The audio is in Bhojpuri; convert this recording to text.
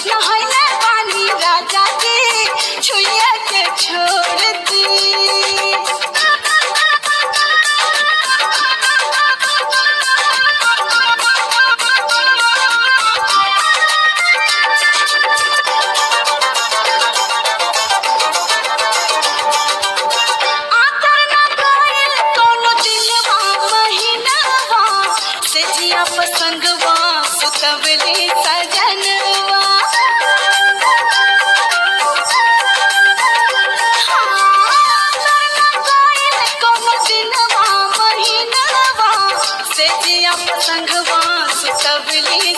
नहले पानी राजा जी छुइया के छोड़ दी। संगवा सुतवली सजनवा कोनो दिनवा महीनवा से जिया संगवा सुतवली।